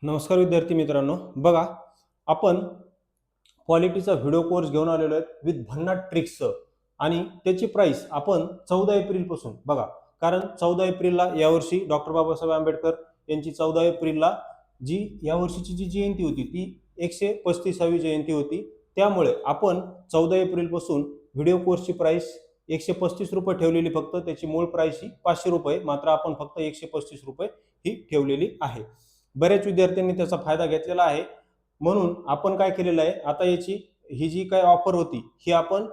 नमस्कार विद्यार्थी मित्रांनो, बघा आपण क्वालिटीचा व्हिडिओ कोर्स घेऊन आलेलो आहे विथ भन्नाट ट्रिक्सचं आणि त्याची प्राइस आपण 14 एप्रिल पासून बघा. कारण 14 एप्रिलला यावर्षी डॉक्टर बाबासाहेब आंबेडकर यांची 14 एप्रिलला जी यावर्षीची जी जयंती होती ती 135वी जयंती होती. त्यामुळे आपण 14 एप्रिल पासून व्हिडिओ कोर्सची प्राइस 135 रुपये ठेवलेली, फक्त त्याची मूळ प्राइस ही 500 रुपये, मात्र आपण फक्त 135 रुपये ही ठेवलेली आहे. बऱ्याच विद्यार्थ्यांनी त्याचा फायदा घेतलेला आहे. म्हणून आपण काय केलेलं आहे, आता याची ही जी काय ऑफर होती ही आपण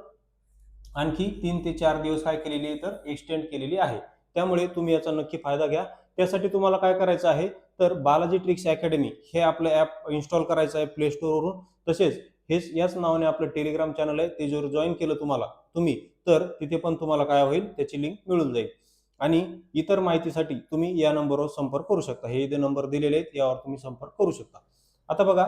आणखी 3 ते 4 दिवस काय केलेली आहे तर एक्सटेंड केलेली आहे. त्यामुळे तुम्ही याचा नक्की फायदा घ्या. त्यासाठी तुम्हाला काय करायचं आहे तर बालाजी ट्रिक्स अकॅडमी हे आपलं ॲप इन्स्टॉल करायचं आहे प्ले स्टोअरवरून. तसेच हेच याच नावाने आपलं टेलिग्राम चॅनल आहे, ते जर जॉईन केलं तुम्ही तर तिथे पण तुम्हाला काय होईल त्याची लिंक मिळून जाईल. आणि इतर माहितीसाठी तुम्ही या नंबरवर संपर्क करू शकता. हे इथे नंबर दिलेले आहेत, यावर तुम्ही संपर्क करू शकता. आता बघा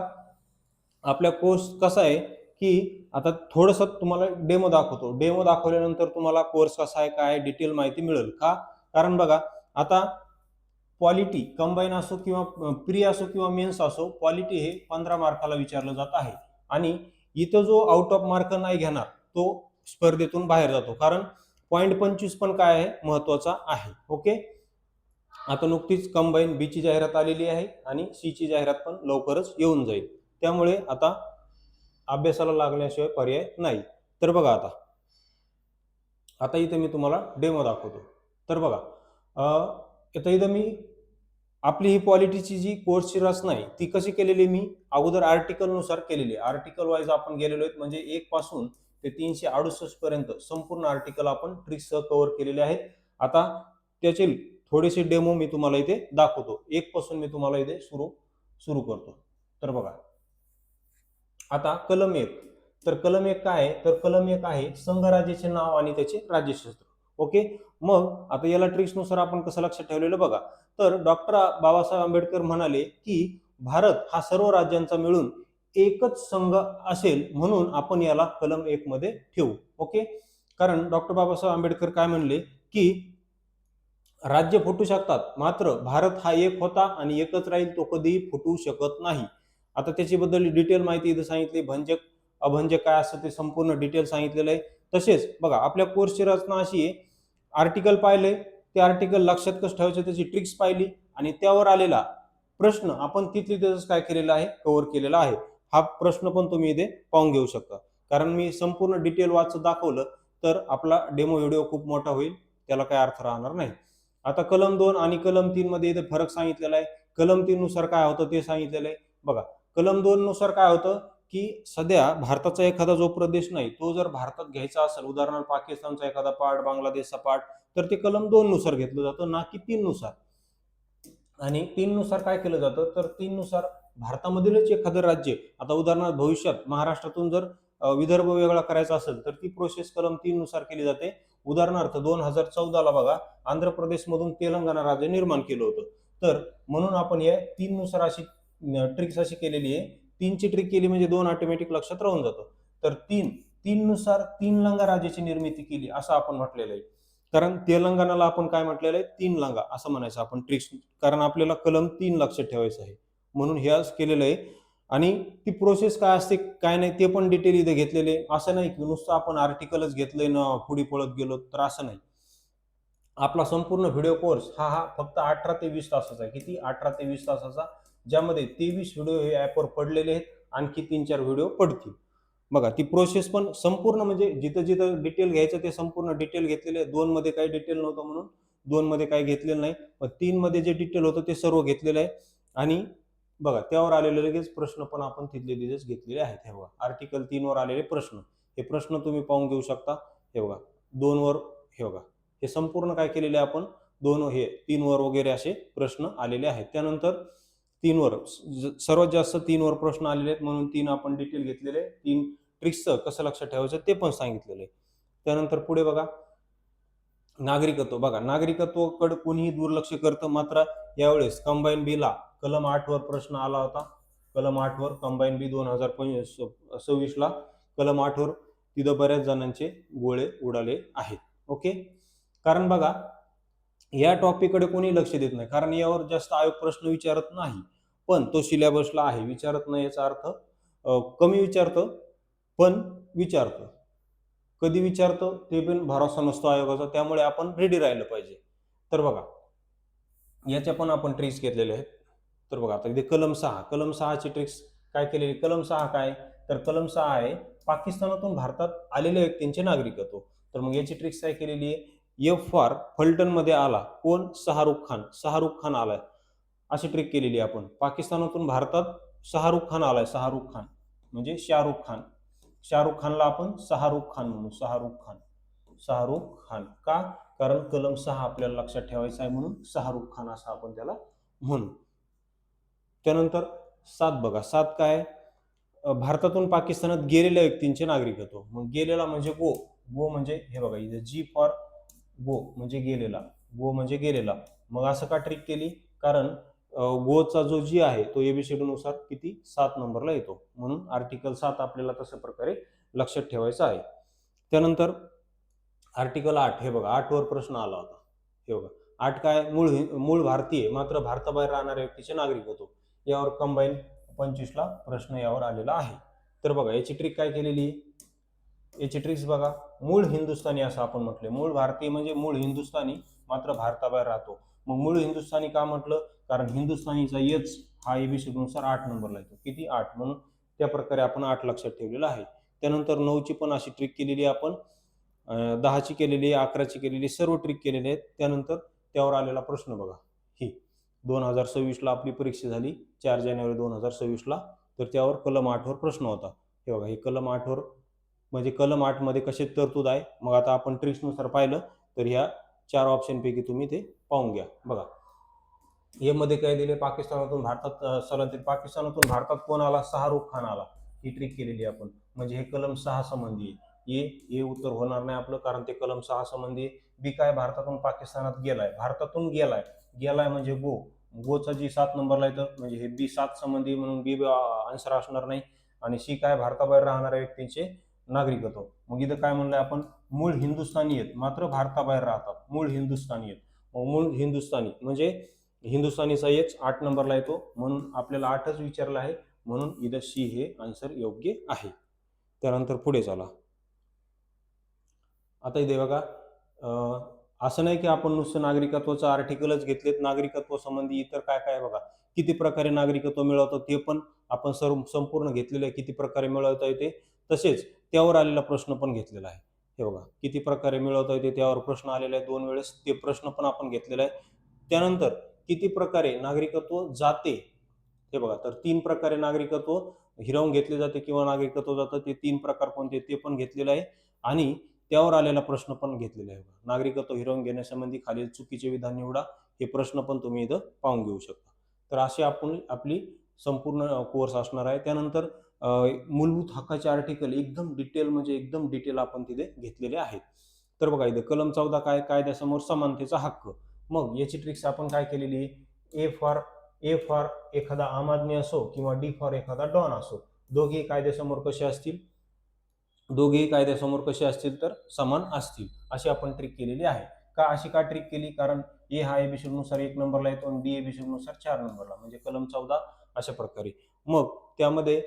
आपल्या कोर्स कसा आहे की आता थोडंसं तुम्हाला डेमो दाखवतो. डेमो दाखवल्यानंतर तुम्हाला कोर्स कसा आहे काय डिटेल माहिती मिळेल का. कारण बघा आता क्वालिटी कंबाईन असो किंवा प्री असो किंवा मेन्स असो, क्वालिटी हे 15 मार्काला विचारलं जात आहे. आणि इथं जो आउट ऑफ मार्क नाही घेणार तो स्पर्धेतून बाहेर जातो. कारण .25 पण काय आहे महत्वाचा आहे. ओके, आता नुकतीच कंबाईन बी ची जाहिरात आलेली आहे आणि सी ची जाहिरात पण लवकरच येऊन जाईल. त्यामुळे आता अभ्यासाला लागण्याशिवाय पर्याय नाही. तर बघा आता इथे मी तुम्हाला डेमो दाखवतो. तर बघा आता इथं मी आपली ही क्वालिटीची जी कोर्सची रचना आहे ती कशी केलेली, मी अगोदर आर्टिकल नुसार केलेली आहे. आर्टिकल वाईज आपण गेलेलो आहेत, म्हणजे 1 पासून ते 368 पर्यंत संपूर्ण आर्टिकल आपण ट्रिक्ससह कव्हर केलेले आहेत. आता त्याचे थोडेसे डेमो मी तुम्हाला इथे दाखवतो. 1 पासून मी तुम्हाला इथे सुरू करतो. तर बघा आता कलम 1. तर कलम 1 काय आहे तर कलम 1 आहे संघराज्याचे नाव आणि त्याचे राज्यशास्त्र. ओके, मग आता याला ट्रिक्सनुसार आपण कसं लक्षात ठेवलेलं बघा. तर डॉक्टर बाबासाहेब आंबेडकर म्हणाले की भारत हा सर्व राज्यांचा मिळून एकच संघ असेल, म्हणून आपण याला कलम 1 मध्ये ठेवू. ओके, कारण डॉक्टर बाबासाहेब आंबेडकर काय म्हणले की राज्य फुटू शकतात, मात्र भारत हा एक होता आणि एकच राहील, तो कधीही फुटू शकत नाही. आता त्याच्याबद्दल डिटेल माहिती इथे सांगितली, भंजक अभंजक काय असतं ते संपूर्ण डिटेल सांगितलेलं आहे. तसेच बघा आपल्या कोर्सची रचना अशी आहे, आर्टिकल पाहिले, ते आर्टिकल लक्षात कसं ठेवायचं त्याची ट्रिक्स पाहिली आणि त्यावर आलेला प्रश्न आपण तिथली त्याच काय केलेला आहे कव्हर केलेला आहे. हा प्रश्न पण तुम्ही इथे पाहून घेऊ शकता. कारण मी संपूर्ण डिटेल वाचत दाखवलं तर आपला डेमो व्हिडिओ खूप मोठा होईल, त्याला काय अर्थ राहणार नाही. आता कलम 2 आणि कलम 3 मध्ये इथे फरक सांगितलेला आहे. कलम 3 नुसार काय होतं ते सांगितलेलं आहे. बघा कलम 2 नुसार काय होतं की सध्या भारताचा एखादा जो प्रदेश नाही तो जर भारतात घ्यायचा असेल, उदाहरणार्थ पाकिस्तानचा एखादा पार्ट, बांगलादेशचा पार्ट, तर ते कलम 2 नुसार घेतलं जातं, ना की 3 नुसार. आणि 3 नुसार काय केलं जातं तर 3 नुसार भारतामधीलच एखादं राज्य, आता उदाहरणार्थ भविष्यात महाराष्ट्रातून जर विदर्भ वेगळा करायचा असेल तर ती प्रोसेस कलम 3 नुसार केली जाते. उदाहरणार्थ 2014 ला बघा आंध्र प्रदेशमधून तेलंगणा राज्य निर्माण केलं होतं. तर म्हणून आपण या 3 नुसार अशी ट्रिक्स अशी केलेली आहे. 3 ची ट्रिक केली म्हणजे 2 ऑटोमॅटिक लक्षात राहून जातं. तर 3 नुसार 3 लंगा राज्याची निर्मिती केली असं आपण म्हटलेलं आहे. कारण तेलंगणाला आपण काय म्हटलेलं आहे 3 लंगा असं म्हणायचं आपण ट्रिक्स, कारण आपल्याला कलम 3 लक्षात ठेवायचं आहे म्हणून हे आज केलेलं आहे. आणि ती प्रोसेस काय असते काय नाही ते पण डिटेल इथे घेतलेले. असं नाही की नुसतं आपण आर्टिकलच घेतलंय ना पुढे पळत गेलो, तर असं नाही. आपला संपूर्ण व्हिडिओ कोर्स हा फक्त 18 ते 20 तासाचा आहे. किती? 18 ते 20 तासाचा, ज्यामध्ये 23 व्हिडिओ हे ॲपवर पडलेले आहेत, आणखी 3-4 व्हिडिओ पडतील. बघा ती प्रोसेस पण संपूर्ण, म्हणजे जिथं जिथं डिटेल घ्यायचं ते संपूर्ण डिटेल घेतलेले आहे. 2 मध्ये काही डिटेल नव्हतं म्हणून 2 मध्ये काही घेतलेलं नाही, पण 3 मध्ये जे डिटेल होतं ते सर्व घेतलेलं आहे. आणि बघा त्यावर आलेले लगेच प्रश्न पण आपण तिथले तिथेच घेतलेले आहेत. हे बघा आर्टिकल 3 वर आलेले प्रश्न, हे प्रश्न तुम्ही पाहून घेऊ शकता. हे बघा 2 वर, हे बघा हे संपूर्ण काय केलेले आपण 2 हे 3 वर वगैरे असे प्रश्न आलेले आहेत. त्यानंतर 3 वर सर्वात जास्त 3 वर प्रश्न आलेले आहेत म्हणून 3 आपण डिटेल घेतलेले. 3 ट्रिक्सचं कसं लक्षात ठेवायचं ते पण सांगितलेलं आहे. त्यानंतर पुढे बघा नागरिकत्व. बघा नागरिकत्वाकडे कोणीही दुर्लक्ष करतं, मात्र यावेळेस कंबाईन बीला कलम 8 वर प्रश्न आला होता. कलम 8 वर कंबाईन बी 2026 ला कलम 8 वर तिथं बऱ्याच जणांचे गोळे उडाले आहेत. ओके, कारण बघा या टॉपिककडे कोणी लक्ष देत नाही, कारण यावर जास्त आयोग प्रश्न विचारत नाही. पण तो सिलेबसला आहे, विचारत नाही याचा अर्थ कमी विचारतं पण विचारतं. कधी विचारतं ते पण भरोसा नसतो आयोगाचा, त्यामुळे आपण रेडी राहिलं पाहिजे. तर बघा याच्या पण आपण ट्रिक्स घेतलेल्या आहेत. तर बघा आता इथे कलम 6 ची ट्रिक्स काय केलेली, कलम 6 काय, तर कलम 6 आहे पाकिस्तानातून भारतात आलेल्या व्यक्तींचे नागरिकत्व. तर मग याची ट्रिक्स काय केलेली आहे, एफ फॉर फलटण मध्ये आला कोण, शाहरुख खान आलाय, अशी ट्रिक केलेली आहे आपण. पाकिस्तानातून भारतात शाहरुख खान आलाय, शाहरुख खान म्हणजे शाहरुख खान, शाहरुख खानला आपण शाहरुख खान म्हणू, शाहरुख खान का, कारण कलम 6 आपल्याला लक्षात ठेवायचा आहे म्हणून शाहरुख खान असं आपण त्याला म्हणू. त्यानंतर 7 बघा, 7 काय, भारतातून पाकिस्तानात गेलेल्या व्यक्तींचे नागरिकत्व. मग गेलेला म्हणजे गो म्हणजे हे बघा इथे जी फॉर गो म्हणजे गेलेला, गो म्हणजे गेलेला. मग असं का ट्रिक केली, कारण गोचा जो जी आहे तो एबीसीडी नुसार किती 7 नंबरला येतो, म्हणून आर्टिकल 7 आपल्याला तशा प्रकारे लक्षात ठेवायचं आहे. त्यानंतर आर्टिकल 8 हे बघा, 8 वर प्रश्न आला होता. हे बघा 8 काय, मूळ भारतीय मात्र भारताबाहेर राहणाऱ्या व्यक्तीचे नागरिकत्व, यावर कंबाईन 25 ला प्रश्न यावर आलेला आहे. तर बघा याची ट्रिक काय केलेली, याची ट्रिक्स बघा, मूळ हिंदुस्थानी असं आपण म्हटले, मूळ भारतीय म्हणजे मूळ हिंदुस्थानी मात्र भारताबाहेर राहतो. मग मूळ हिंदुस्थानी का म्हटलं, कारण हिंदुस्थानीचा एच हा एबीसीडी नुसार 8 नंबरला येतो, किती 8, म्हणून त्या प्रकारे आपण 8 लक्षात ठेवलेला आहे. त्यानंतर 9 ची पण अशी ट्रिक केलेली आपण, 10 ची केलेली, 11 ची केलेली, सर्व ट्रिक केलेले आहेत. त्यानंतर त्यावर आलेला प्रश्न बघा, ही 2026 ला आपली परीक्षा झाली 4 जानेवारी 2026 ला, तर त्यावर कलम 8 वर प्रश्न होता. हे बघा, हे कलम 8 वर म्हणजे कलम 8 मध्ये कसे तरतूद आहे. मग आता आपण ट्रिक्सनुसार पाहिलं तर ह्या 4 ऑप्शन पैकी तुम्ही ते पाहून घ्या. बघा ए मध्ये काय दिले, पाकिस्तानातून भारतात स्थलांतरित, पाकिस्तानातून भारतात कोण आला, शाहरुख खान आला, ही ट्रिक केलेली आपण. म्हणजे हे कलम 6 संबंधी आहे. ए उत्तर होणार नाही आपलं, कारण ते कलम 6 संबंधी आहे. बी काय, भारतातून पाकिस्तानात गेलाय, भारतातून गेलाय, गेलाय म्हणजे गोचा जी 7 नंबरला येतं, म्हणजे हे बी 7 संबंधी म्हणून बी आन्सर असणार नाही. आणि सी काय, भारताबाहेर राहणाऱ्या व्यक्तींचे नागरिकत्व. मग इथं काय म्हणलंय आपण, मूळ हिंदुस्थानी आहेत मात्र भारताबाहेर राहतात, मूळ हिंदुस्थानी आहेत. मग मूळ हिंदुस्थानी म्हणजे हिंदुस्थानीचा एच 8 नंबरला येतो, म्हणून आपल्याला 8च विचारला आहे, म्हणून इथं सी हे आन्सर योग्य आहे. त्यानंतर पुढे चला. आता इथे बघा, असं नाही की आपण नुसतं नागरिकत्वाचं आर्टिकलच घेतलेत, नागरिकत्व संबंधी इतर काय काय बघा, किती प्रकारे नागरिकत्व मिळवतं ते पण आपण संपूर्ण घेतलेलं आहे, किती प्रकारे मिळवता येते. तसेच त्यावर आलेला प्रश्न पण घेतलेला आहे. हे बघा, किती प्रकारे मिळवता येते त्यावर प्रश्न आलेला आहे 2 वेळेस, ते प्रश्न पण आपण घेतलेला आहे. त्यानंतर किती प्रकारे नागरिकत्व जाते, हे बघा, तर 3 प्रकारे नागरिकत्व हिरावून घेतले जाते किंवा नागरिकत्व जातं, ते 3 प्रकार कोणते ते पण घेतलेलं आहे. आणि त्यावर आलेला प्रश्न पण घेतलेला आहे. नागरिकत्व हिरावून घेण्यासंबंधी खालील चुकीचे विधान निवडा, हे प्रश्न पण तुम्ही इथं पाहून घेऊ शकता. तर अशी आपण आपली संपूर्ण कोर्स असणार आहे. त्यानंतर मूलभूत हक्काचे आर्टिकल एकदम डिटेल, म्हणजे एकदम डिटेल आपण तिथे घेतलेले आहेत. तर बघा इथे कलम 14 काय, कायद्यासमोर समानतेचा हक्क. मग याची ट्रिक्स आपण काय केलेली, ए फॉर एखादा आम आदमी असो किंवा डी फॉर एखादा डॉन असो, दोघेही कायद्यासमोर कसे असतील, दोघेही कायद्यासमोर कसे असतील तर समान असतील, अशी आपण ट्रिक केलेली आहे. का अशी का ट्रिक केली, कारण ए हा एबीसीडी नुसार 1 नंबरला येतो आणि डी एबीसीडी नुसार 4 नंबरला, म्हणजे कलम 14 अशा प्रकारे. मग त्यामध्ये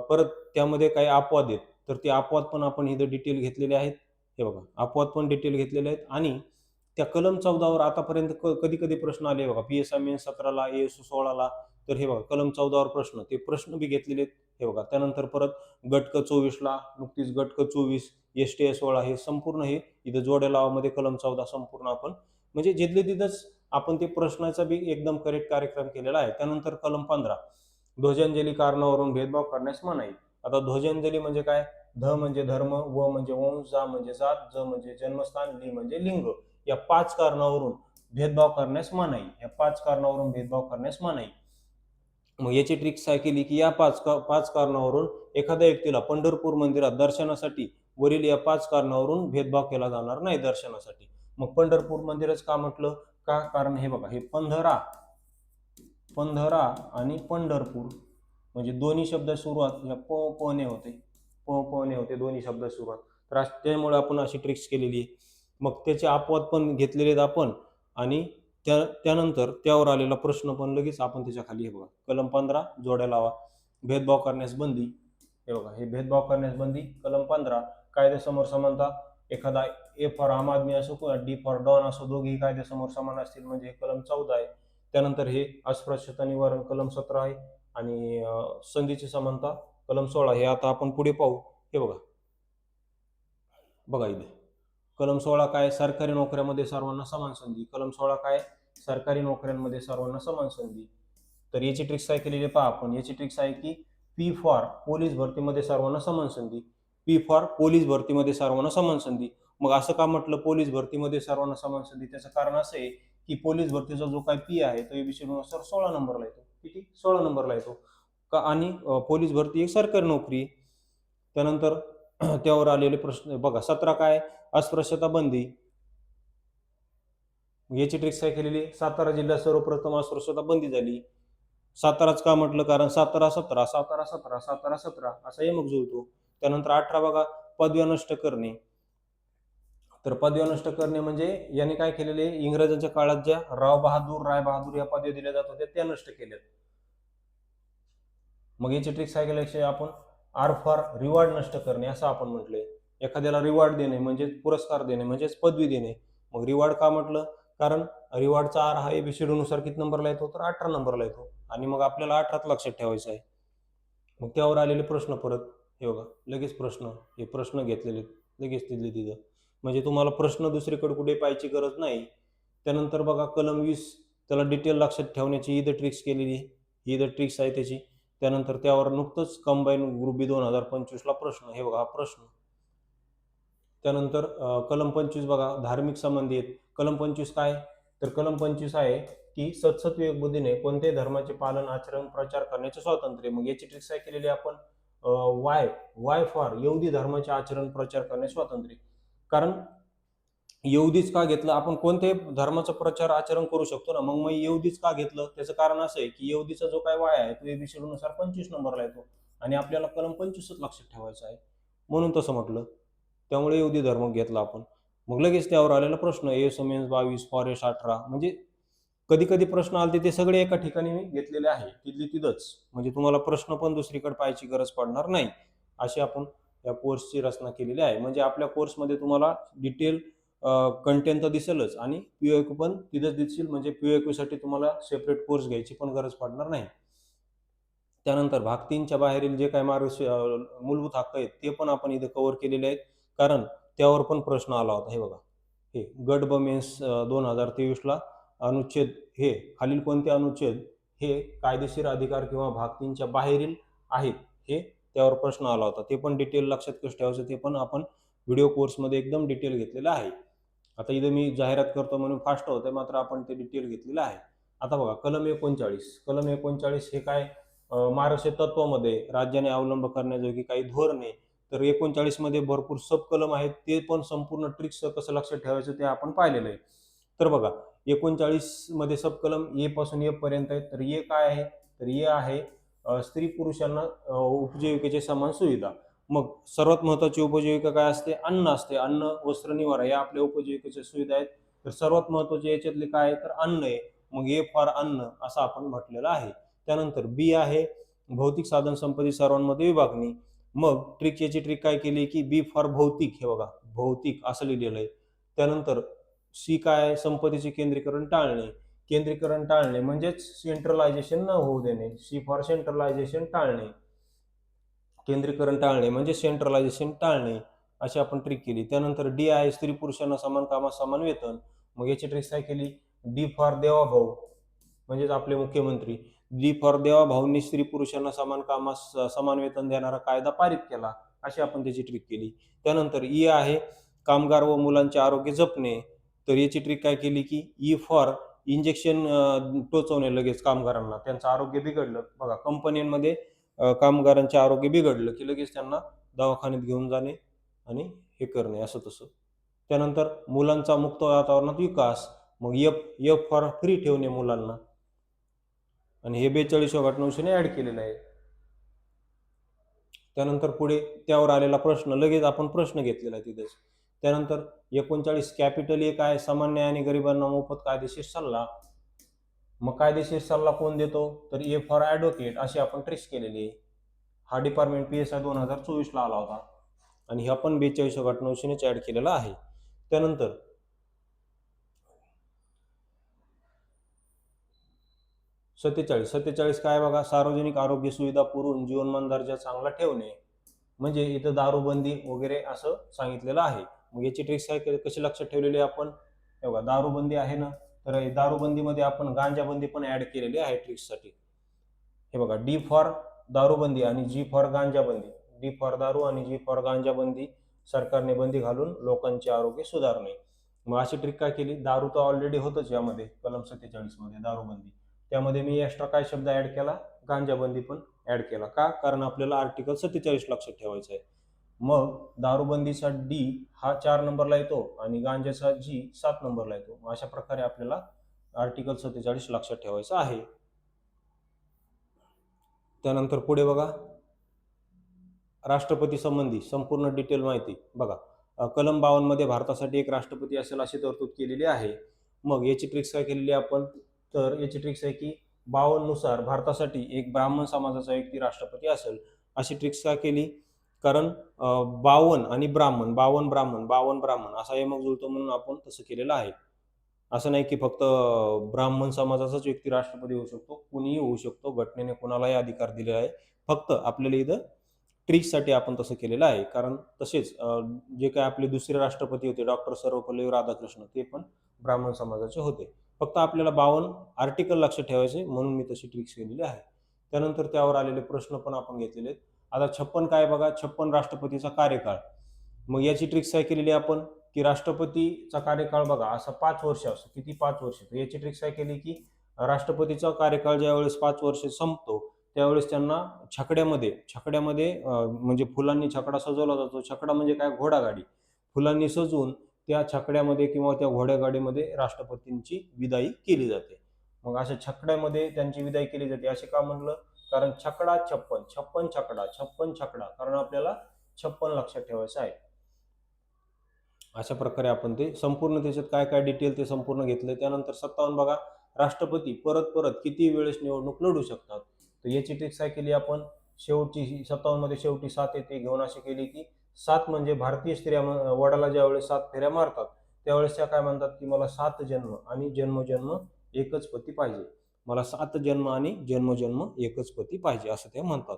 परत त्यामध्ये काही अपवाद आहेत, तर ते अपवाद पण आपण इथं डिटेल घेतलेले आहेत. हे बघा, अपवाद पण डिटेल घेतलेले आहेत. आणि त्या कलम 14 वर आतापर्यंत कधी कधी प्रश्न आले बघा, पीएसआय मेन 17 ला, एएसयू 16 ला, तर हे बघा कलम 14 वर प्रश्न, ते प्रश्न बी घेतलेले आहेत. हे बघा, त्यानंतर परत गटक 24 ला नुकतीच गटक 24, एसटीए 16, हे संपूर्ण हे इथं जोड्या लावामध्ये कलम 14 संपूर्ण आपण म्हणजे जिथले तिथंच आपण ते प्रश्नाचा बी एकदम करेक्ट कार्यक्रम केलेला आहे. त्यानंतर कलम 15, ध्वजांजली कारणावरून भेदभाव करण्यास मनाई. आता ध्वजांजली म्हणजे काय, ध म्हणजे धर्म, व म्हणजे वंश, जा म्हणजे जात, ज म्हणजे जन्मस्थान, li म्हणजे लिंग, या 5 कारणावरून भेदभाव करण्यास मनाई, या 5 कारणावरून भेदभाव करण्यास मनाई. मग याची ट्रिक्स काय केली, की या 5 कारणावरून एखाद्या व्यक्तीला पंढरपूर मंदिरात दर्शनासाठी वरील या 5 कारणावरून भेदभाव केला जाणार नाही दर्शनासाठी. मग पंढरपूर मंदिरच का म्हटलं, का, कारण हे बघा, हे पंधरा आणि पंढरपूर म्हणजे दोन्ही शब्द सुरुवात या प ने होते, प ने होते दोन्ही शब्द सुरुवात. तर त्यामुळे आपण अशी ट्रिक्स केलेली आहे. मग त्याचे अपवाद पण घेतलेले आहेत आपण, आणि त्यानंतर त्यावर आलेला प्रश्न पण लगेच आपण त्याच्या खाली हे बघा, कलम 15 जोड्या लावा. भेदभाव करण्यास बंदी. हे बघा, हे भेदभाव करण्यास बंदी कलम 15. कायद्यासमोर समानता. एखादा ए फॉर आम आदमी असो किंवा डी फॉर डॉन असो, दोघेही कायद्यासमोर समान असतील म्हणजे हे कलम 14 आहे. त्यानंतर हे अस्पृश्यता निवारण कलम 17 आहे आणि संधीची समानता कलम 16. हे आता आपण पुढे पाहू. हे बघा, बघा इथे कलम 16 काय, सरकारी नोकऱ्यामध्ये सर्वांना समान संधी. कलम 16 काय, सरकारी नोकऱ्यांमध्ये सर्वांना समान संधी. तर याची ट्रिक्स काय केलेली पहा आपण. याची ट्रिक्स आहे की पी फॉर पोलीस भरतीमध्ये सर्वांना समान संधी. पी फॉर पोलीस भरतीमध्ये सर्वांना समान संधी. मग असं का म्हटलं पोलीस भरतीमध्ये सर्वांना समान संधी? त्याचं कारण असं आहे की पोलीस भरतीचा जो काय पी आहे तो एबीसीनुसार 16 नंबरला येतो. किती? 16 नंबरला येतो का. आणि पोलीस भरती एक सरकारी नोकरी. त्यानंतर त्यावर आलेले प्रश्न बघा. 17 काय, अस्पृश्यता बंदी. याची ट्रिक्स काय केलेली, सातारा जिल्ह्यात सर्वप्रथम अस्पृश्यता बंदी झाली. साताराच का म्हटलं, कारण सातारा 17 सातारा 17 सातारा 17 असा यमक जुळतो. त्यानंतर 18 बघा, पदव्या नष्ट करणे. तर पदव्या नष्ट करणे म्हणजे याने काय केलेले, इंग्रजांच्या काळात ज्या राव बहादूर राय बहादूर या पदव्या दिल्या जात होत्या त्या नष्ट केल्यात. मग याची ट्रिक्स काय केल्याशिवाय आपण आर फॉर रिवॉर्ड नष्ट करणे असं आपण म्हटलंय. एखाद्याला रिवॉर्ड देणे म्हणजे पुरस्कार देणे म्हणजेच पदवी देणे. मग रिवॉर्ड का म्हटलं, कारण रिवॉर्डचा आर हा एबीसीडी नुसार किती नंबरला येतो, तर 18 नंबरला येतो आणि मग आपल्याला 18च लक्षात ठेवायचं आहे. मग त्यावर आलेले प्रश्न परत हे बघा, लगेच प्रश्न, हे प्रश्न घेतलेले लगेच तिथले तिथं, म्हणजे तुम्हाला प्रश्न दुसरीकडे कुठे पाहायची गरज नाही. त्यानंतर बघा कलम 20, त्याला डिटेल लक्षात ठेवण्याची ही ट्रिक्स केलेली, ही ट्रिक्स आहे त्याची. त्यानंतर त्यावर नुकतंच कंबाईन ग्रुप बी 2025 ला प्रश्न, हे बघा हा प्रश्न. त्यानंतर कलम 25 बघा, धार्मिक संबंधी आहेत. कलम 25 काय, तर कलम 25 आहे की सतसत विवेकबुद्धीने कोणत्याही धर्माचे पालन आचरण प्रचार करण्याचे स्वातंत्र्य. मग याची ट्रिक्स काय केलेली आपण, वाय फॉर यहुदी धर्माचे आचरण प्रचार करण्याचे स्वातंत्र्य. कारण यहुदीच का घेतलं, आपण कोणत्याही धर्माचा प्रचार आचरण करू शकतो ना. मग यहुदीच का घेतलं, त्याचं कारण असं आहे की यहुदीचा जो काय वाय आहे तो एबीसीडी नुसार 25 नंबरला येतो आणि आपल्याला कलम 25च लक्षात ठेवायचा आहे म्हणून तसं म्हटलं. त्यामुळे यहुदी धर्म घेतला आपण. मग लगेच त्यावर आलेला प्रश्न, एसएमएस 22 फॉरेस्ट 18, म्हणजे कधी कधी प्रश्न आले ते सगळे एका ठिकाणी मी घेतलेले आहे, तिथली तिथंच, म्हणजे तुम्हाला प्रश्न पण दुसरीकडे पाहायची गरज पडणार नाही. अशी आपण या कोर्सची रचना केलेली आहे. म्हणजे आपल्या कोर्समध्ये तुम्हाला डिटेल कंटेंट तर दिसेलच आणि पीओक्यू पण तिथंच दिसेल. म्हणजे पीओक्यू साठी तुम्हाला सेपरेट कोर्स घ्यायची पण गरज पडणार नाही. त्यानंतर भाग 3च्या बाहेरील जे काही मूलभूत हक्क आहेत ते पण आपण इथे कव्हर केलेले आहेत, कारण त्यावर पण प्रश्न आला होता. हे बघा, हे गट ब मेन्स 2023 ला अनुच्छेद, हे खालील कोणते अनुच्छेद हे कायदेशीर अधिकार किंवा भाग 3च्या बाहेरील आहेत, हे त्यावर प्रश्न आला होता. ते पण डिटेल लक्षात कसं ठेवायचं ते पण आपण व्हिडिओ कोर्समध्ये एकदम डिटेल घेतलेलं आहे. आता इथे मी जाहिरात करतो म्हणून फास्ट होतंय, मात्र आपण ते डिटेल घेतलेलं आहे. आता बघा कलम 39. कलम 39 हे काय, महाराष्ट्र तत्वामध्ये राज्याने अवलंब करण्याजोगी काही धोरणे. तर 39 मध्ये भरपूर सब कलम आहेत, ते पण संपूर्ण ट्रिक्स कसं लक्षात ठेवायचं ते आपण पाहिलेलं आहे. तर बघा 39 मध्ये सब कलम ए पासून ए पर्यंत आहे. तर ए काय आहे, तर ए आहे स्त्री पुरुषांना उपजीविकेचे समान सुविधा. मग सर्वात महत्वाची उपजीविका काय असते, अन्न असते. अन्न वस्त्र निवारा या आपल्या उपजीविकेच्या सुविधा आहेत. तर सर्वात महत्वाचे याच्यातले काय, तर अन्न आहे. मग ए फॉर अन्न असं आपण म्हटलेलं आहे. त्यानंतर बी आहे भौतिक साधन संपत्ती सर्वांमध्ये विभागणी. मग याची ट्रिक काय केली की बी फॉर भौतिक, हे बघा भौतिक असं लिहिलेलं आहे. त्यानंतर सी काय, संपत्तीचे केंद्रीकरण टाळणे. केंद्रीकरण टाळणे म्हणजेच सेंट्रलायझेशन न होऊ देणे. सी फॉर सेंट्रलायझेशन टाळणे. केंद्रीकरण टाळणे म्हणजे सेंट्रलायझेशन टाळणे, अशी आपण ट्रिक केली. त्यानंतर डी आहे स्त्री पुरुषांना समान कामास समान वेतन. मग याची ट्रिक काय केली, डी फॉर देवाभाऊ म्हणजेच आपले मुख्यमंत्री. डी फॉर देवाभाऊंनी स्त्री पुरुषांना समान कामास समान वेतन देणारा कायदा पारित केला, अशी आपण त्याची ट्रिक केली. त्यानंतर ई आहे कामगार व मुलांचे आरोग्य जपणे. तर याची ट्रिक काय केली की ई फॉर इंजेक्शन टोचवणे लगेच कामगारांना, त्यांचं आरोग्य बिघडलं. बघा कंपन्यांमध्ये कामगारांचे आरोग्य बिघडलं की लगेच त्यांना दवाखान्यात घेऊन जाणे आणि हे करणे असं तसं. त्यानंतर मुलांचा मुक्त वातावरणात विकास. मग एफ फॉर फ्री ठेवणे मुलांना, आणि हे 42व्या घटनांशी ऍड केलेलं आहे. त्यानंतर पुढे त्यावर आलेला प्रश्न, लगेच आपण प्रश्न घेतलेला आहे तिथेच. त्यानंतर 39 कॅपिटल ए काय, समान न्याय आणि गरिबांना मोफत कायदेशीर सल्ला. मग कायदेशीर सल्ला कोण देतो, तर ए फॉर ॲडव्होकेट अशी आपण ट्रेस केलेली आहे. हा डिपार्टमेंट PSI 2024 ला आला होता आणि हे आपण 42 घटना नुसारच ऍड केलेला आहे. त्यानंतर 47 काय बघा, सार्वजनिक आरोग्य सुविधा पुरवून जीवनमान दर्जा चांगला ठेवणे. म्हणजे इथं दारूबंदी वगैरे असं सांगितलेलं आहे. मग याची ट्रिक्स काय कशी लक्षात ठेवलेली आहे आपण, हे बघा दारूबंदी आहे ना, तर दारूबंदीमध्ये आपण गांजाबंदी पण ऍड केलेली आहे ट्रिक्ससाठी. हे बघा, डी फॉर दारूबंदी आणि जी फॉर गांजाबंदी. डी फॉर दारू आणि जी फॉर गांजाबंदी. सरकारने बंदी घालून लोकांचे आरोग्य सुधारणे. मग अशी ट्रिक काय केली, दारू तर ऑलरेडी होतच यामध्ये कलम 47 मध्ये दारूबंदी, त्यामध्ये मी एक्स्ट्रा काय शब्द ऍड केला, गांजाबंदी पण ऍड केला. का, कारण आपल्याला आर्टिकल 47 लक्षात ठेवायचं आहे. मग दारूबंदीचा डी हा 4 नंबरला येतो आणि गांजाचा जी 7 नंबरला येतो. अशा प्रकारे आपल्याला आर्टिकल 47 लक्षात ठेवायचं आहे. त्यानंतर पुढे बघा, राष्ट्रपती संबंधी संपूर्ण डिटेल माहिती बघा. कलम 52 मध्ये भारतासाठी एक राष्ट्रपती असेल अशी तरतूद केलेली आहे. मग याची ट्रिक्स काय केलेली आपण, तर याची ट्रिक्स आहे की 52 नुसार भारतासाठी एक ब्राह्मण समाजाचा व्यक्ती राष्ट्रपती असेल. अशी ट्रिक्स काय केली, कारण 52 आणि ब्राह्मण, 52 ब्राह्मण असा यमक जुळतो म्हणून आपण तसं केलेलं आहे. असं नाही की फक्त ब्राह्मण समाजाचाच व्यक्ती राष्ट्रपती होऊ शकतो, कुणीही होऊ शकतो. घटनेने कुणालाही अधिकार दिलेला आहे. फक्त आपल्याला इथं ट्रिक्ससाठी आपण तसं केलेलं आहे. कारण तसेच जे काय आपले दुसरे राष्ट्रपती होते डॉक्टर सर्वपल्ली राधाकृष्ण, ते पण ब्राह्मण समाजाचे होते. फक्त आपल्याला 52 आर्टिकल लक्षात ठेवायचे म्हणून मी तशी ट्रिक्स केलेली आहे. त्यानंतर त्यावर आलेले प्रश्न पण आपण घेतलेले आहेत. आता 56 काय बघा, 56 राष्ट्रपतीचा कार्यकाळ. मग याची ट्रिक्स काय केलेली आपण, की राष्ट्रपतीचा कार्यकाळ बघा असा 5 वर्ष असतो. किती, 5 वर्ष. तर याची ट्रिक्स काय केली, की राष्ट्रपतीचा कार्यकाळ ज्या वेळेस 5 वर्ष संपतो त्यावेळेस त्यांना छकड्यामध्ये म्हणजे फुलांनी छकडा सजवला जातो. छकडा म्हणजे काय, घोडागाडी. फुलांनी सजवून त्या छकड्यामध्ये किंवा त्या घोड्यागाडीमध्ये राष्ट्रपतींची विदाई केली जाते. मग अशा छकड्यामध्ये त्यांची विदाई केली जाते. असे का म्हणलं, कारण छकडा 56, 56 छकडा, 56 छकडा, कारण आपल्याला 56 लक्षात ठेवायचं आहे. अशा प्रकारे आपण ते संपूर्ण त्याच्यात काय काय डिटेल ते संपूर्ण घेतले. त्यानंतर 57 बघा, राष्ट्रपती परत परत किती वेळेस निवडणूक लढू शकतात. तर याची ट्रिक्स काय केली आपण, शेवटची 57 मध्ये शेवटी 7 येते घेऊन अशी केली की 7 म्हणजे भारतीय स्त्रिया वडाला ज्या वेळेस 7 फेऱ्या मारतात त्यावेळेस त्या काय म्हणतात, की मला 7 जन्म आणि जन्म एकच पती पाहिजे. मला 7 जन्म आणि जन्म एकच पती पाहिजे असं ते म्हणतात.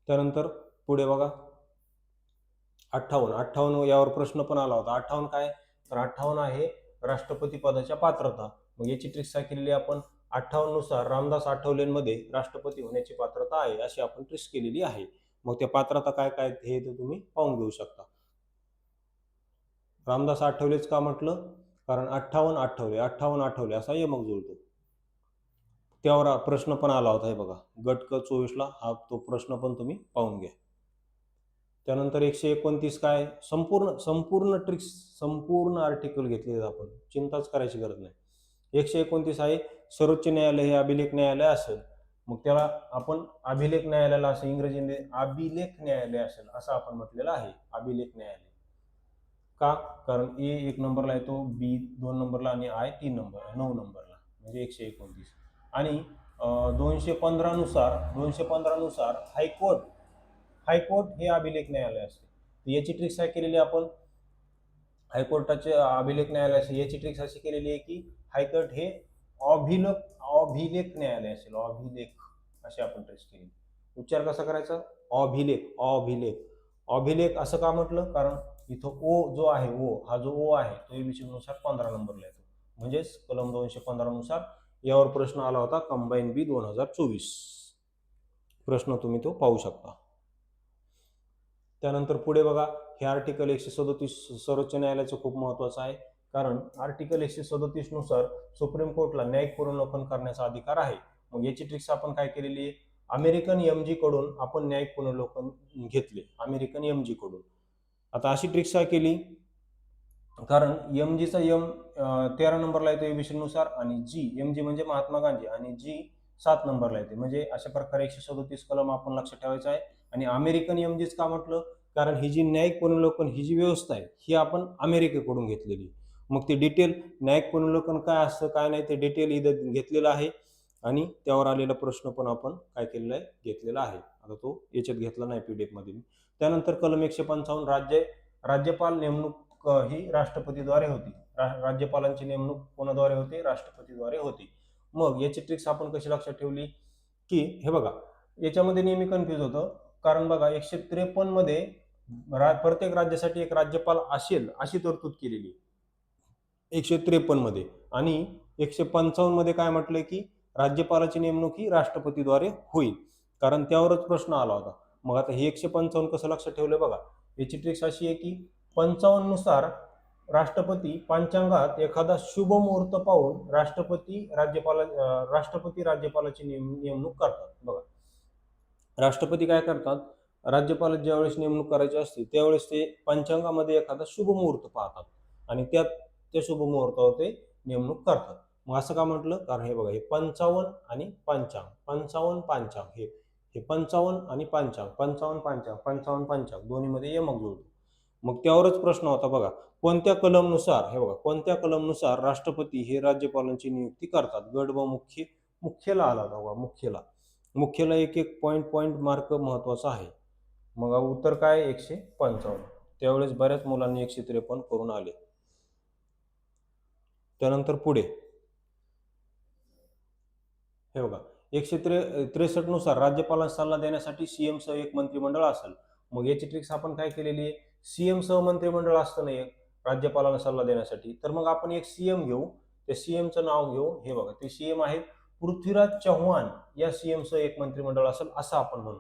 त्यानंतर पुढे बघा, 58 यावर प्रश्न पण आला होता. 58 काय, तर 58 आहे राष्ट्रपती पदाच्या पात्रता. मग याची ट्रिक्स काय केलेली आपण, 58 नुसार रामदास आठवलेंमध्ये राष्ट्रपती होण्याची पात्रता आहे अशी आपण ट्रिक्स केलेली आहे. मग त्या पात्रता काय काय हे तुम्ही पाहून घेऊ शकता. रामदास आठवलेच का म्हटलं, कारण 58 आठवले असा यमक जुळतो. त्यावर प्रश्न पण आला होता, हे बघा गट क 24 ला हा तो प्रश्न पण तुम्ही पाहून घ्या. त्यानंतर 129 काय, संपूर्ण ट्रिक्स संपूर्ण आर्टिकल घेतले आपण, चिंताच करायची गरज नाही. 129 आहे, सर्वोच्च न्यायालय हे अभिलेख न्यायालय असेल. मग त्याला आपण अभिलेख न्यायालयाला असं इंग्रजीमध्ये अभिलेख न्यायालय असेल असं आपण म्हटलेलं आहे, अभिलेख न्यायालय. का, कारण ए 1 नंबरला येतो, बी 2 नंबरला आणि आय 3 नंबर 9 नंबरला, म्हणजे 129. आणि 215 नुसार हायकोर्ट हे अभिलेख न्यायालय असते. तर याची ट्रिक्स काय केलेली आपण, हायकोर्टाचे अभिलेख न्यायालय असेल याची ट्रिक्स अशी केलेली आहे की हायकोर्ट हे अभिलेख न्यायालय असेल, अभिलेख अशी आपण ट्रिक्स केली. उच्चार कसा करायचा, अभिलेख असं का म्हटलं, कारण इथं ओ जो आहे, हा जो ओ आहे तो एबीसी नुसार 15 नंबरला येतो. म्हणजेच कलम 215 नुसार यावर प्रश्न आला होता, कंबाईन बी 2024 प्रश्न तुम्ही तो पाहू शकता. त्यानंतर पुढे बघा, हे आर्टिकल 137 सर्वोच्च न्यायालयाचं खूप महत्वाचं आहे. कारण आर्टिकल 137 नुसार सुप्रीम कोर्टला न्यायिक पुनर्लेखन करण्याचा अधिकार आहे. मग याची ट्रिक्स आपण काय केलेली आहे, अमेरिकन एमजी कडून आपण न्यायिक पुनर्लेखन घेतले, अमेरिकन एमजी कडून. आता अशी ट्रिक्स काय केली, कारण एमजीचा एम 13 नंबरला येतो एबीसी नुसार आणि जी एमजी म्हणजे महात्मा गांधी आणि जी 7 नंबरला येते. म्हणजे अशा प्रकारे 137 कलम आपण लक्षात ठेवायचा आहे. आणि अमेरिकन एमजीच का म्हटलं, कारण ही जी न्यायिक पुनर्वलोकन ही जी व्यवस्था आहे ही आपण अमेरिकेकडून घेतलेली. मग ते डिटेल न्यायिक पुनर्वलोकन काय असतं काय नाही ते डिटेल इथं घेतलेलं आहे आणि त्यावर आलेला प्रश्न पण आपण काय केलेला आहे घेतलेला आहे. आता तो याच्यात घेतला नाही पीडीएफ मध्ये. त्यानंतर कलम 155 राज्यपाल नेमणूक ही राष्ट्रपतीद्वारे होती. राज्यपालांची नेमणूक कोणाद्वारे होते? राष्ट्रपतीद्वारे होती. मग याची ट्रिक्स आपण कशी लक्षात ठेवली की हे बघा याच्यामध्ये नेहमी कन्फ्युज होतं कारण बघा 153 मध्ये प्रत्येक राज्यासाठी एक राज्यपाल असेल अशी तरतूद केलेली 153 मध्ये आणि 155 मध्ये काय म्हटलंय की राज्यपालाची नेमणूक ही राष्ट्रपतीद्वारे होईल कारण त्यावरच प्रश्न आला होता. मग आता हे 155 कसं लक्षात ठेवलंय बघा याची ट्रिक्स अशी आहे की 55 नुसार राष्ट्रपती पंचांगात एखादा शुभ मुहूर्त पाहून राष्ट्रपती राज्यपालाची नेमणूक करतात. बघा राष्ट्रपती काय करतात राज्यपाल ज्यावेळेस नेमणूक करायची असते त्यावेळेस ते पंचांगामध्ये एखादा शुभ मुहूर्त पाहतात आणि त्या शुभ मुहूर्तावर ते नेमणूक करतात. मग असं का म्हटलं कारण हे बघा हे 55 आणि पंचांग 55 पंचांग हे 55 आणि पंचांग 55 पंचांग 55 पंचांग दोन्हीमध्ये यमक जुळतो. मग त्यावरच प्रश्न होता बघा कोणत्या कलमनुसार हे बघा कोणत्या कलमनुसार राष्ट्रपती हे राज्यपालांची नियुक्ती करतात. गट व मुख्यला आला होता मुख्यला एक पॉइंट मार्क महत्वाचा आहे. मग उत्तर काय 155. त्यावेळेस बऱ्याच मुलांनी 153 करून आले. त्यानंतर पुढे हे बघा 163 नुसार राज्यपालांना सल्ला देण्यासाठी सीएम सह एक मंत्रिमंडळ असेल. मग याची ट्रिक्स आपण काय केलेली आहे सीएम सह मंत्रिमंडळ असतं नाही राज्यपालांना सल्ला देण्यासाठी तर मग आपण एक सीएम घेऊ त्या सीएमचं नाव घेऊ. हे बघा ते सीएम आहेत पृथ्वीराज चव्हाण या सीएम सह एक मंत्रिमंडळ असेल असं आपण म्हणू.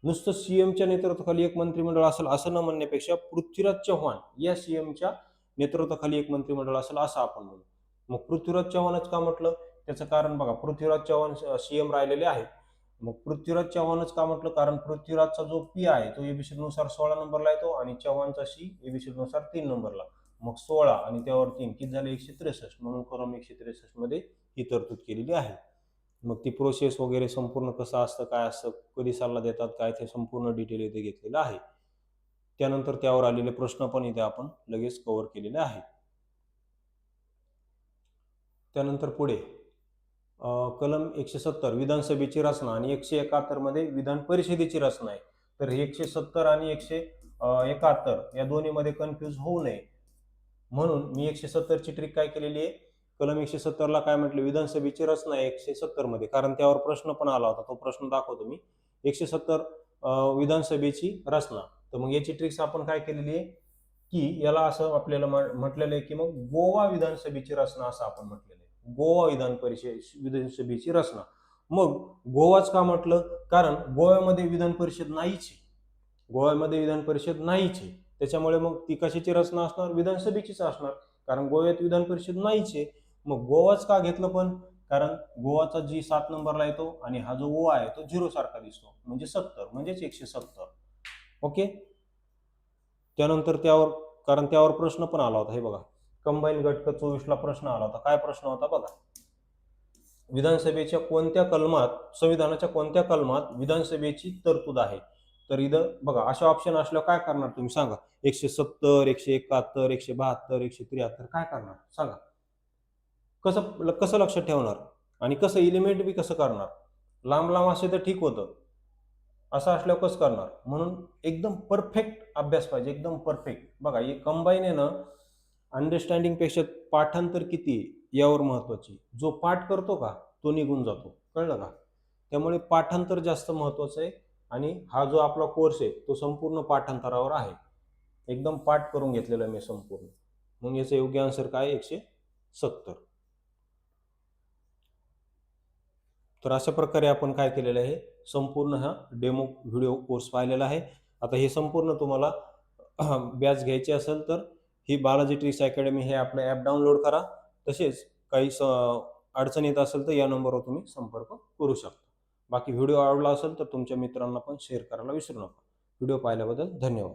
नुसतं सीएमच्या नेतृत्वाखाली एक मंत्रिमंडळ असेल असं न म्हणण्यापेक्षा पृथ्वीराज चव्हाण या सीएमच्या नेतृत्वाखाली एक मंत्रिमंडळ असेल असं आपण म्हणू. मग पृथ्वीराज चव्हाणच का म्हटलं त्याचं कारण बघा पृथ्वीराज चव्हाण सीएम राहिलेले आहेत. मग पृथ्वीराज चव्हाणच का म्हटलं कारण पृथ्वीराजचा जो पी आहे तो एबीसी नुसार 16 नंबरला येतो आणि चव्हाणचा सी एबीसी नुसार 3 नंबरला. मग 16 आणि त्यावर 3 किती झाले 163 म्हणून कलम 163 मध्ये ही तरतूद केलेली आहे. मग ती प्रोसेस वगैरे संपूर्ण कसं असतं काय असतं कधी सल्ला देतात काय ते संपूर्ण डिटेल इथे घेतलेलं आहे. त्यानंतर त्यावर आलेले प्रश्न पण इथे आपण लगेच कव्हर केलेले आहे. त्यानंतर पुढे कलम 170 विधानसभेची रचना आणि 171 मध्ये विधान परिषदेची रचना आहे. तर 170 आणि 171 या दोन्ही मध्ये कन्फ्युज होऊ नये म्हणून मी 170 ची ट्रिक काय केलेली आहे कलम 170 ला काय म्हटलं विधानसभेची रचना आहे 170 मध्ये कारण त्यावर प्रश्न पण आला होता तो प्रश्न दाखवतो मी 170 विधानसभेची रचना. तर मग याची ट्रिक्स आपण काय केलेली आहे की याला असं आपल्याला म्हटलेलं आहे की मग गोवा विधानसभेची रचना असं आपण म्हटलेलं आहे गोवा विधानसभेची रचना. मग गोवाच का म्हटलं कारण गोव्यामध्ये विधान परिषद नाहीच आहे त्याच्यामुळे मग ती कशाची रचना असणार विधानसभेचीच असणार कारण गोव्यात विधान परिषद नाहीच आहे. मग गोवाच का घेतलं पण कारण गोवाचा जी 7 नंबरला येतो आणि हा जो ओ आहे तो 0 सारखा दिसतो म्हणजे 70 म्हणजेच 170. ओके. त्यानंतर त्यावर प्रश्न पण आला होता हे बघा कंबाईन घटक 24 ला प्रश्न आला होता. काय प्रश्न होता बघा विधानसभेच्या कोणत्या कलमात संविधानाच्या कोणत्या कलमात विधानसभेची तरतूद आहे. तर इथं बघा अशा ऑप्शन असल्यावर काय करणार तुम्ही सांगा 170 171 172 173 काय करणार सांगा कसं लक्षात ठेवणार आणि कसं एलिमेंट बी कसं करणार. लांब असे तर ठीक होतं असं असल्यावर कसं करणार म्हणून एकदम परफेक्ट अभ्यास पाहिजे एकदम परफेक्ट. बघा हे कंबाईन आहे ना अंडरस्टँडिंग पेक्षा पाठांतर किती यावर महत्वाची. जो पाठ करतो का तो निघून जातो कळलं का. त्यामुळे पाठांतर जास्त महत्वाचं आहे आणि हा जो आपला कोर्स आहे तो संपूर्ण पाठांतरावर आहे. एकदम पाठ करून घेतलेला मी संपूर्ण. मग याचं योग्य आन्सर काय 170. तर अशा प्रकारे आपण काय केलेलं आहे संपूर्ण हा डेमो व्हिडिओ कोर्स पाहिलेला आहे. आता हे संपूर्ण तुम्हाला बॅच घ्यायची असेल तर ही बालाजी ट्रिक्स अकॅडमी हे आपलं ॲप डाउनलोड करा. तसेच काही अडचण येत असेल तर या नंबरवर तुम्ही संपर्क करू शकता. बाकी व्हिडिओ आवडला असेल तर तुमच्या मित्रांना पण शेअर करायला विसरू नका. व्हिडिओ पाहिल्याबद्दल धन्यवाद.